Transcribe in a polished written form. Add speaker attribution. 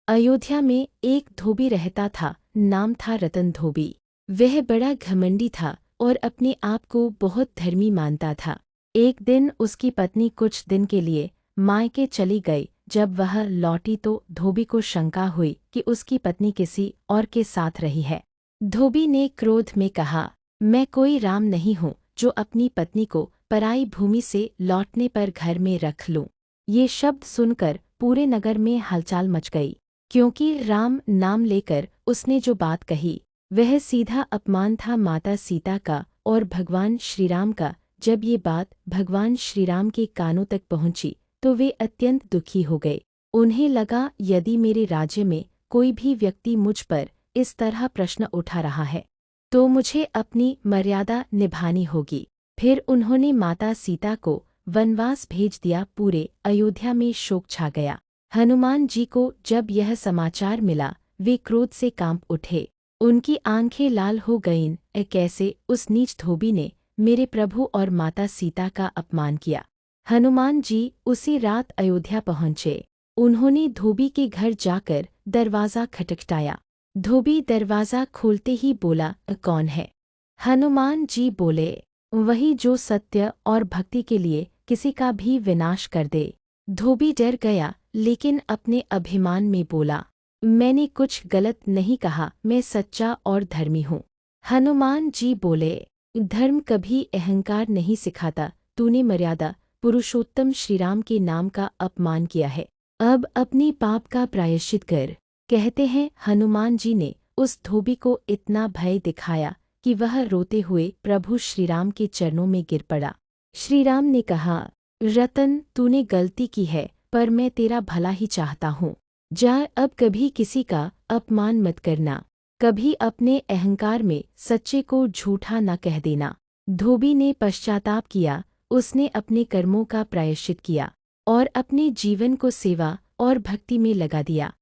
Speaker 1: अयोध्या में एक धोबी रहता था। नाम था रतन धोबी। वह बड़ा घमंडी था और अपने आप को बहुत धर्मी मानता था। एक दिन उसकी पत्नी कुछ दिन के लिए मायके चली गई। जब वह लौटी तो धोबी को शंका हुई कि उसकी पत्नी किसी और के साथ रही है। धोबी ने क्रोध में कहा, मैं कोई राम नहीं हूँ जो अपनी पत्नी को पराई भूमि से लौटने पर घर में रख लूं। ये शब्द सुनकर पूरे नगर में हलचल मच गई, क्योंकि राम नाम लेकर उसने जो बात कही वह सीधा अपमान था माता सीता का और भगवान श्रीराम का। जब ये बात भगवान श्रीराम के कानों तक पहुंची तो वे अत्यंत दुखी हो गए। उन्हें लगा, यदि मेरे राज्य में कोई भी व्यक्ति मुझ पर इस तरह प्रश्न उठा रहा है तो मुझे अपनी मर्यादा निभानी होगी। फिर उन्होंने माता सीता को वनवास भेज दिया। पूरे अयोध्या में शोक छा गया। हनुमान जी को जब यह समाचार मिला वे क्रोध से कांप उठे। उनकी आंखें लाल हो गईं। कैसे उस नीच धोबी ने मेरे प्रभु और माता सीता का अपमान किया। हनुमान जी उसी रात अयोध्या पहुँचे। उन्होंने धोबी के घर जाकर दरवाज़ा खटखटाया। धोबी दरवाज़ा खोलते ही बोला, कौन है? हनुमान जी बोले, वही जो सत्य और भक्ति के लिए किसी का भी विनाश कर दे। धोबी डर गया, लेकिन अपने अभिमान में बोला, मैंने कुछ गलत नहीं कहा, मैं सच्चा और धर्मी हूँ। हनुमान जी बोले, धर्म कभी अहंकार नहीं सिखाता। तूने मर्यादा पुरुषोत्तम श्रीराम के नाम का अपमान किया है। अब अपनी पाप का प्रायश्चित कर। कहते हैं हनुमान जी ने उस धोबी को इतना भय दिखाया कि वह रोते हुए प्रभु श्रीराम के चरणों में गिर पड़ा। श्रीराम ने कहा, रतन, तूने गलती की है, पर मैं तेरा भला ही चाहता हूँ। जा, अब कभी किसी का अपमान मत करना। कभी अपने अहंकार में सच्चे को झूठा न कह देना। धोबी ने पश्चाताप किया। उसने अपने कर्मों का प्रायश्चित किया और अपने जीवन को सेवा और भक्ति में लगा दिया।